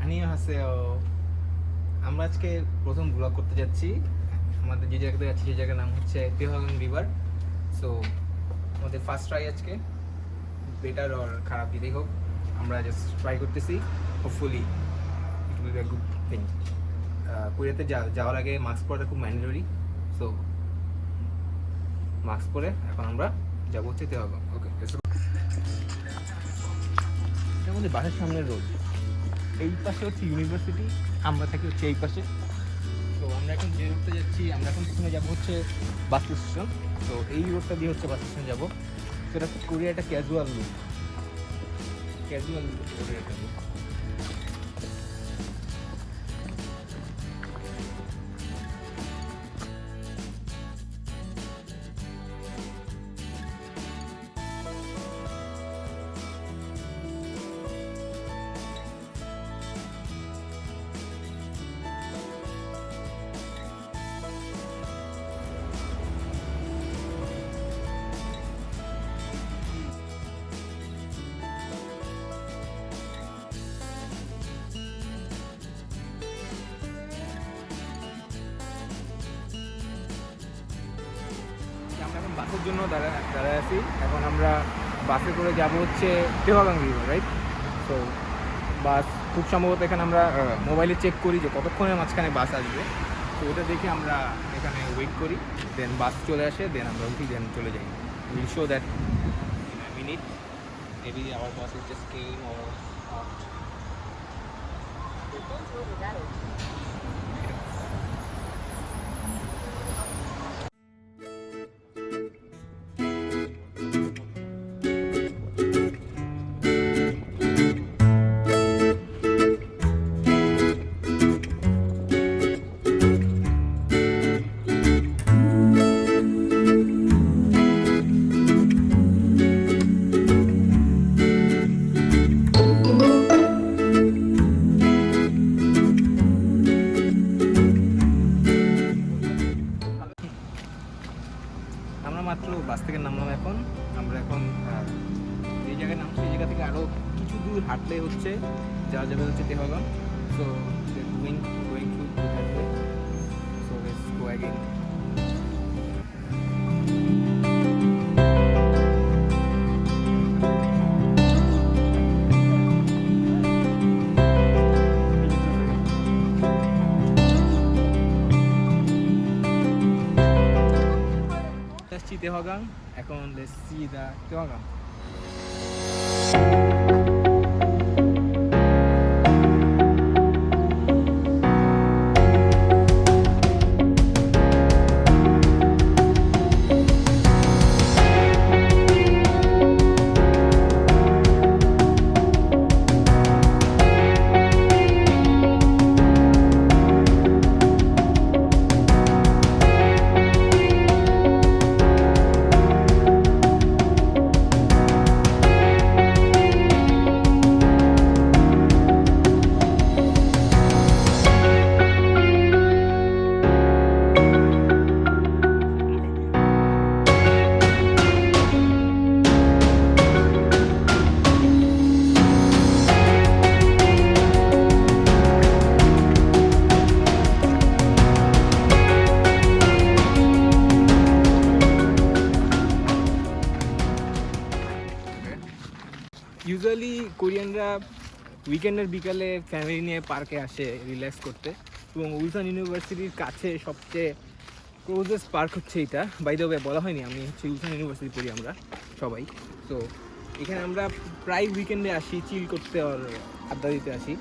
안녕하세요. আমরা আজকে প্রথম ব্লগ করতে যাচ্ছি। আমাদের যে জায়গাতে যাচ্ছি সেই জায়গার নাম হচ্ছে তেহগাং রিভার। সো আমাদের ফার্স্ট ট্রাই আজকে, বেটার অর খারাপ যেটাই হোক আমরা জাস্ট ট্রাই করতেছি। Hopefully it will be a good thing. কোরিয়াতে যাওয়ার আগে মাস্ক পরাটা খুব ম্যান্ডেটরি। সো মাস্ক পরে এখন আমরা যাবো হচ্ছে তেহগাং। ওকে, এটা আমাদের বাসার সামনের রোড। এই পাশে হচ্ছে ইউনিভার্সিটি, আমরা থাকি হচ্ছে এই পাশে। তো আমরা এখন যে রোডটা যাচ্ছি, আমরা এখন প্রথমে যাবো হচ্ছে বাস স্টেশন। তো এই রোডটা দিয়ে হচ্ছে বাস স্টেশন যাবো। সেটা হচ্ছে কোরিয়া একটা ক্যাজুয়াল লুক, কোরিয়া একটা লুক। আমরা এখন বাসের জন্য দাঁড়ায় আছি। এখন আমরা বাসে করে যাব হচ্ছে তেহগাং রিভার, রাইট? তো বাস খুব সম্ভবত এখানে আমরা মোবাইলে চেক করি যে কতক্ষণের মাঝখানে বাস আসবে। তো ওটা দেখে আমরা এখানে ওয়েট করি, দেন বাস চলে আসে, দেন আমরা উঠি, দেন চলে যাই। Will show that in a minute maybe our bus is just came or not. আমরা মাত্র বাস থেকে নামলাম। এখন আমরা এই জায়গায় নামছি। এই জায়গা থেকে আরও কিছু দূর হাঁটলে হচ্ছে যাওয়া যাবে হচ্ছে তেহগাং। So going through that way. So let's go again. আসছি তেহগাং। এখন লেটস সি দ্য তেহগাং। ইউজুয়ালি কোরিয়ানরা উইকেন্ডের বিকালে ফ্যামিলি নিয়ে পার্কে আসে রিল্যাক্স করতে, এবং উলসান ইউনিভার্সিটির কাছে সবচেয়ে ক্লোজেস্ট পার্ক হচ্ছে এটা। বাই দ্য ওয়ে বলা হয়নি, আমি হচ্ছে উলসান ইউনিভার্সিটি পড়ি আমরা সবাই। তো এখানে আমরা প্রায় উইকেন্ডে আসি চিল করতে আর আড্ডা দিতে আসি।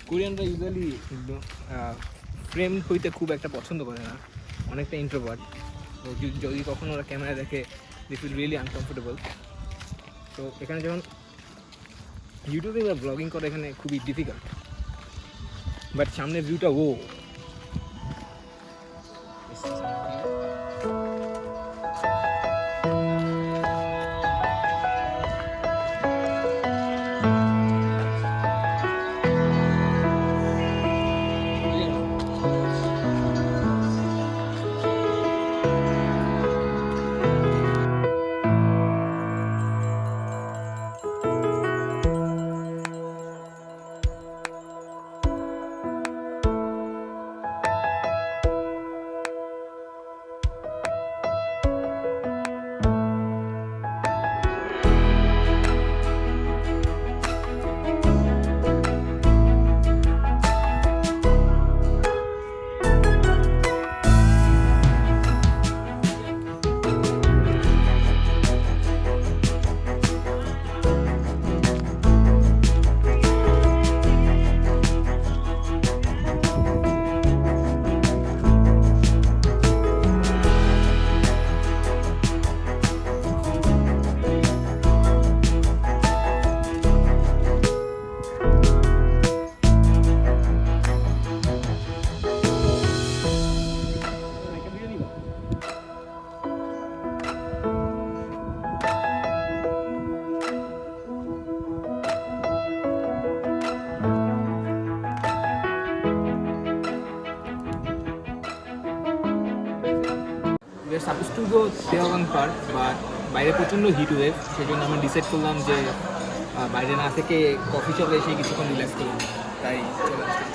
কোরিয়ানরা ইউজুয়ালি ফ্রেন্ড হইতে খুব একটা পছন্দ করে না, অনেকটা ইন্ট্রোভার্ট। তো যদি কখনো ওরা ক্যামেরা দেখে দে ফিল রিয়েলি আনকমফোর্টেবল। তো এখানে যখন ইউটিউবে বা ব্লগিং করে এখানে খুবই ডিফিকাল্ট, বাট সামনের ভিউটা ও we are supposed to go Teogang Park, but বাইরে প্রচণ্ড হিট ওয়েভ, সেই জন্য আমি ডিসাইড করলাম যে বাইরে না থেকে কফি শপে এসে কিছুক্ষণ রিল্যাক্স করলাম, তাই চলে আসলাম।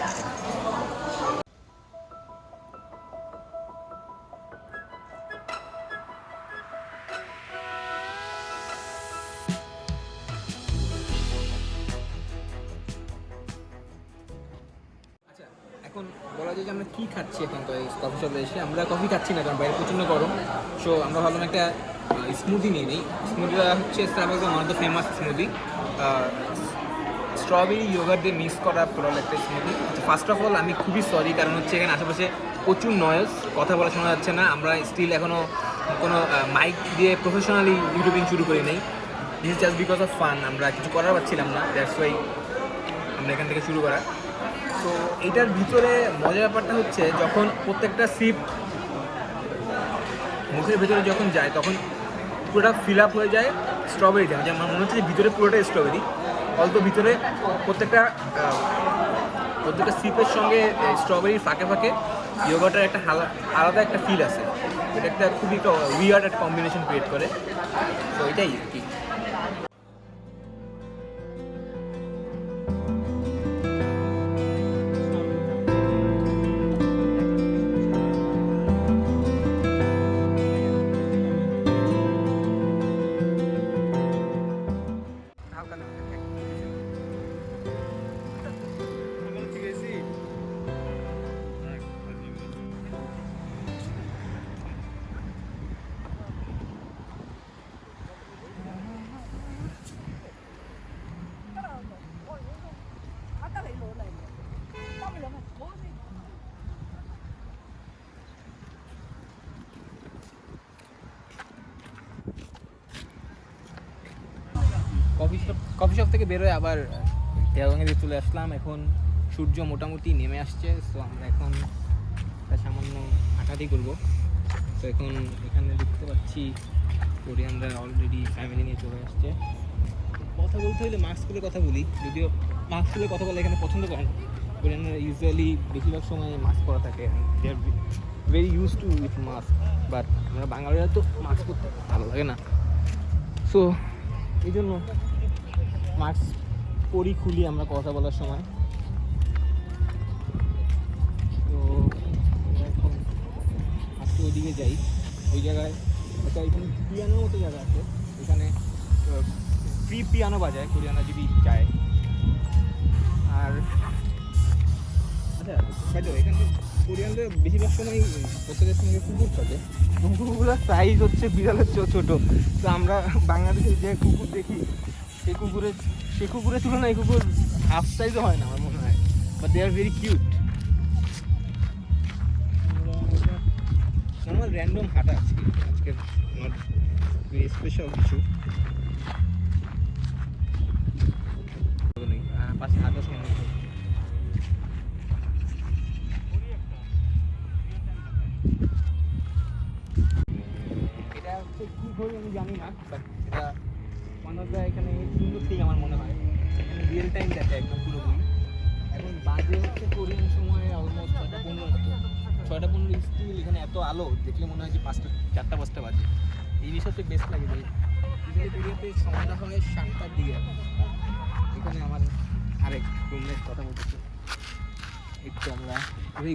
আচ্ছা, এখন বলা যায় যে আমরা কী খাচ্ছি এখন তো এই কফি শপে এসে। আমরা কফি খাচ্ছি না কারণ বাইরে প্রচণ্ড গরম, সো আমরা ভাবলাম একটা স্মুদি নিয়ে নিই। স্মুদিটা হচ্ছে স্টারবাকসের one of the famous smoothie, strawberry yoghurt দিয়ে মিক্স করা ফ্লোরাল একটা স্মুদি। আচ্ছা, ফার্স্ট অফ অল আমি খুবই সরি, কারণ হচ্ছে এখানে আশেপাশে প্রচুর নয়েজ, কথা বলা শোনা যাচ্ছে না। আমরা স্টিল এখনও কোনো মাইক দিয়ে প্রফেশনালি ইউটিউবিং শুরু করি নাই। This is just because of fun, আমরা কিছু করার পাচ্ছিলাম না, দ্যাটস ওয়াই আমরা এখান থেকে শুরু করা। তো এইটার ভিতরে মজার ব্যাপারটা হচ্ছে যখন প্রত্যেকটা সিপ মুখের ভেতরে যখন যায় তখন পুরোটা ফিল আপ হয়ে যায় স্ট্রবেরিতে, যেমন মনে হচ্ছে যে ভিতরে পুরোটাই স্ট্রবেরি। অল্প ভিতরে প্রত্যেকটা সিপের সঙ্গে স্ট্রবেরির ফাঁকে ফাঁকে ইয়োগার্টের একটা আলাদা একটা ফিল আছে। এটা একটা খুবই উইয়ার্ড একটা কম্বিনেশন ক্রিয়েট করে। তো এটাই আর কি। কফি শপ থেকে বেরোয় আবার টেয়ারগাঙে দিয়ে চলে আসলাম। এখন সূর্য মোটামুটি নেমে আসছে, সো আমরা এখন সামান্য হাঁটাহাঁটি করবো। তো এখন এখানে দেখতে পাচ্ছি কোরিয়ানরা অলরেডি ফ্যামিলি নিয়ে চলে আসছে। কথা বলতে হলে মাস্ক খুলে কথা বলি, যদিও মাস্ক খুলে কথা বলে এখানে পছন্দ করে না। কোরিয়ানরা ইউজুয়ালি বেশিরভাগ সময় মাস্ক পরা থাকে, they are very use to with mask, but আমরা বাঙালিরা তো মাস্ক করতে ভালো লাগে না, সো এই জন্য মাস্ক পরি খুলি আমরা কথা বলার সময়। তো এখন আজকে ওইদিকে যাই, ওই জায়গায় একটা এখানে পিয়ানোর মতো জায়গা আছে, এখানে ফ্রি পিয়ানো বাজায় কোরিয়ানরা যদি চায়। আর আচ্ছা বাজো, এখানে কোরিয়ানদের বেশিরভাগ সময় প্রত্যেকের সঙ্গে কুকুর থাকে, কুকুরগুলোর সাইজ হচ্ছে বিড়ালের ছোটো। তো আমরা বাংলাদেশে যে কুকুর দেখি সেই কুকুরের তুলনায় কুকুর হাফ সাইজও হয় না আমার মনে হয়, but they are very cute. Normal random হাঁটা আজকে নট ভেরি স্পেশাল কিছু। পাশে হাঁটা সময় এটা হচ্ছে কী ঘড়ি আমি জানি না, বাট এটা এখানে সুন্দর ঠিক আমার মনে হয়। এখানে রিয়েল টাইম দেখে একদম পুরোপুরি। এখন বাজে হচ্ছে কোরিয়ান সময় অলমোস্ট 6:15 মতো, 6:15 স্টিল এখানে এত আলো দেখলে মনে হয় যে 4-5টা বাজে। এই জিনিসটা বেস্ট লাগে যে কোরিয়াতে সময়টা হয় 7টার দিকে। এখানে আমার আরেক রুমমেট কথা বলতেছে, একটু আমরা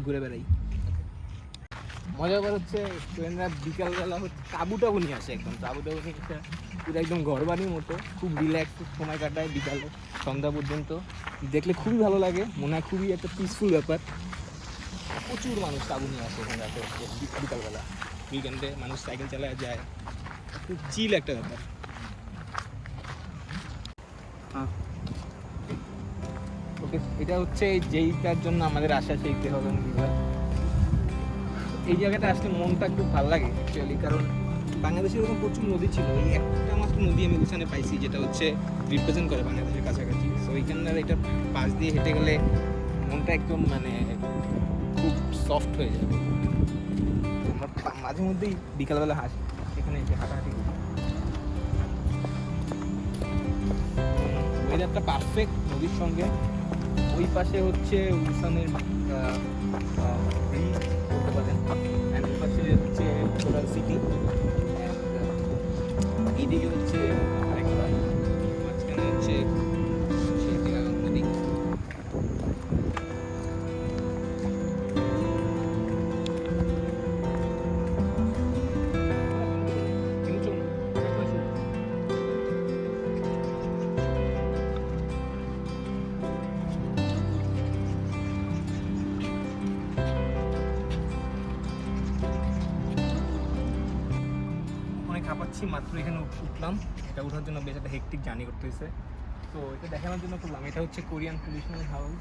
ঘুরে বেড়াই। মজা করা হচ্ছে ট্রেনরা বিকালবেলা হচ্ছে টাবু নিয়ে আসে, একদম টাবু নিয়ে এসে পুরো একদম ঘরবাড়ির মতো খুব রিল্যাক্স সময় কাটায় বিকালে সন্ধ্যা পর্যন্ত। দেখলে খুবই ভালো লাগে, মনে হয় খুবই একটা পিসফুল ব্যাপার। প্রচুর মানুষ টাবু নিয়ে আসে এখানে রাতে বিকালবেলা, উইকেন্ডে মানুষ সাইকেল চালায় যায়, খুব চিল একটা ব্যাপার। হ্যাঁ, ওকে, এটা হচ্ছে যেইটার জন্য আমাদের আশা সেই তেহগাং রিভার। এই জায়গাটা আসলে মনটা একটু ভালো লাগে অ্যাকচুয়ালি, কারণ বাংলাদেশের এরকম প্রচুর নদী ছিল, এই একটা মাত্র নদী আমি ওখানে পাইছি যেটা হচ্ছে রিপ্রেজেন্ট করে বাংলাদেশের কাছাকাছি। সো এইখানটার এটা পাশ দিয়ে হেঁটে গেলে মনটা একদম মানে খুব সফট হয়ে যায়। আমরা মাঝে মধ্যেই বিকালবেলা হাসি এখানে এসে হাঁটাহাঁটি করি। ওয়েদারটা পারফেক্ট নদীর সঙ্গে। ওই পাশে হচ্ছে উলসানের ব্রিজ বলতে পারেন, অ্যান্ড ওই পাশে হচ্ছে কোরাল সিটি। অনেক হাঁপাচ্ছি, মাত্র এখানে উঠলাম। এটা ওঠার জন্য বেশ একটা হেক্টিক জার্নি করতে হয়েছে। তো এটা দেখানোর জন্য করলাম। এটা হচ্ছে Korean traditional house,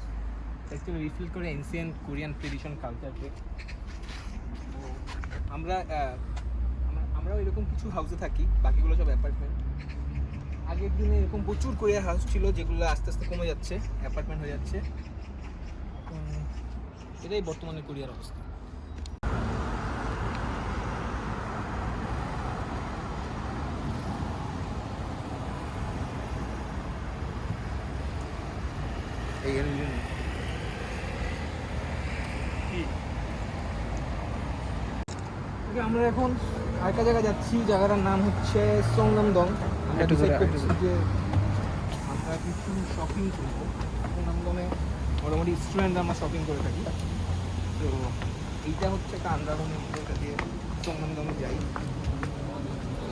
actually refill করে এনসিয়েন্ট কোরিয়ান ট্রেডিশন কালচারকে। আমরাও এরকম কিছু হাউসে থাকি, বাকিগুলো সব অ্যাপার্টমেন্ট। আগের দিনে এরকম প্রচুর কোরিয়ার হাউস ছিল, যেগুলো আস্তে আস্তে কমে যাচ্ছে, অ্যাপার্টমেন্ট হয়ে যাচ্ছে। এটাই বর্তমানে কোরিয়ার অবস্থা। আমরা এখন আরেকটা জায়গায় যাচ্ছি, জায়গাটার নাম হচ্ছে সংনামদং। আমরা ডিসাইড করছি যে আমরা কিছু শপিং করবো। সংনামদংয়ে মোটামুটি স্টুডেন্ট আমরা শপিং করে থাকি। তো এইটা হচ্ছে একটা আন্ডারগ্রাউন্ডের মধ্যে, এটা দিয়ে সংনামদংয়ে যাই।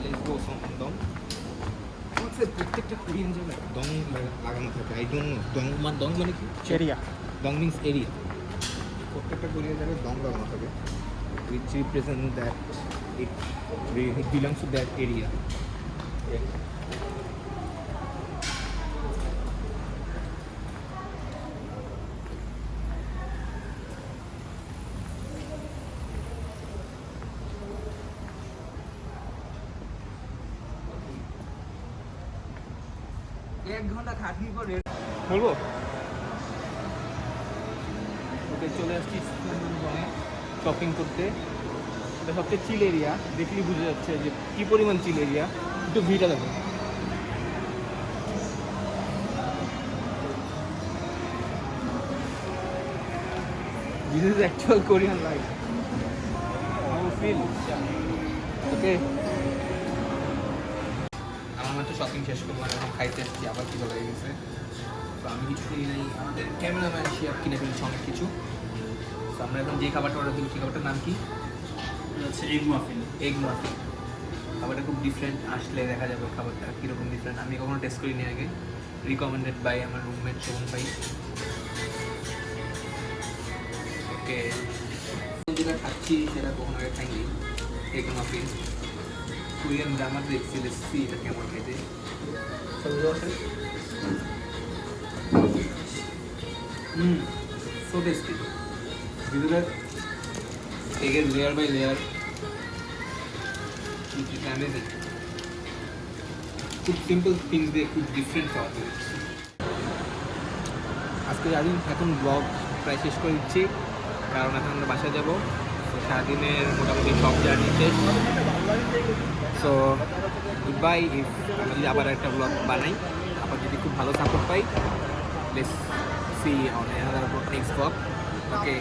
লেটস গো সংনামদং। হচ্ছে প্রত্যেকটা কোরিয়ান জায়গায় দং লাগানো থাকে। আই ডোন্ট নো দং মানে কি? এরিয়া। দং মিন্স এরিয়া। প্রত্যেকটা কোরিয়ান জায়গায় দং লাগানো থাকে, which represent that it belongs to that area. এক ঘন্টা খাটনি পরে বলবো ওকে চলে আসছি শপিং করতে। এটা সবচেয়ে চিল এরিয়া, দেখলেই বুঝে যাচ্ছে যে কী পরিমাণ চিল এরিয়া। একটু ভিড়টা দেখো। This is actual Korean life. Feel okay. আমার মাত্র শপিং শেষ করলাম, এখন খাইতে আসছি, আবার কি বলা গেছে। তো আমি কিছু কিনি নাই, আমাদের ক্যামেরাম্যান শিয়াব কিনে ফেলছি অনেক কিছু। তো আমরা এখন যে খাবারটা অর্ডার দিচ্ছি, খাবারটার নাম কি? হচ্ছে এগ মাফিন। Egg muffin. খাবারটা খুব ডিফারেন্ট, আসলে দেখা যাবে খাবারটা কীরকম ডিফারেন্ট। আমি কখনো টেস্ট করিনি আগে, রিকমেন্ডেড বাই আমার রুমমেট শোভন ভাই। ওকে, যেটা খাচ্ছি সেটা কখনো আগে খাইনি, এগ মাফিন। কোরিয়ান ড্রামা দেখছি, দেখছি এটা কেমন খেতে। So tasty. ভিতরে এগের লেয়ার বাই লেয়ার, অ্যামেজিং। খুব সিম্পল থিংস দিয়ে খুব ডিফারেন্ট খাওয়া। আজকে সারাদিন এখন ব্লগ প্রায় শেষ করে দিচ্ছি, কারণ এখন আমরা বাসায় যাবো। তো সারাদিনের মোটামুটি সব জার্নি শেষ। So good bye. ইফ আমি যদি আবার একটা ব্লগ বানাই, আবার যদি খুব ভালো support pi, let's see on another next blog. Okay.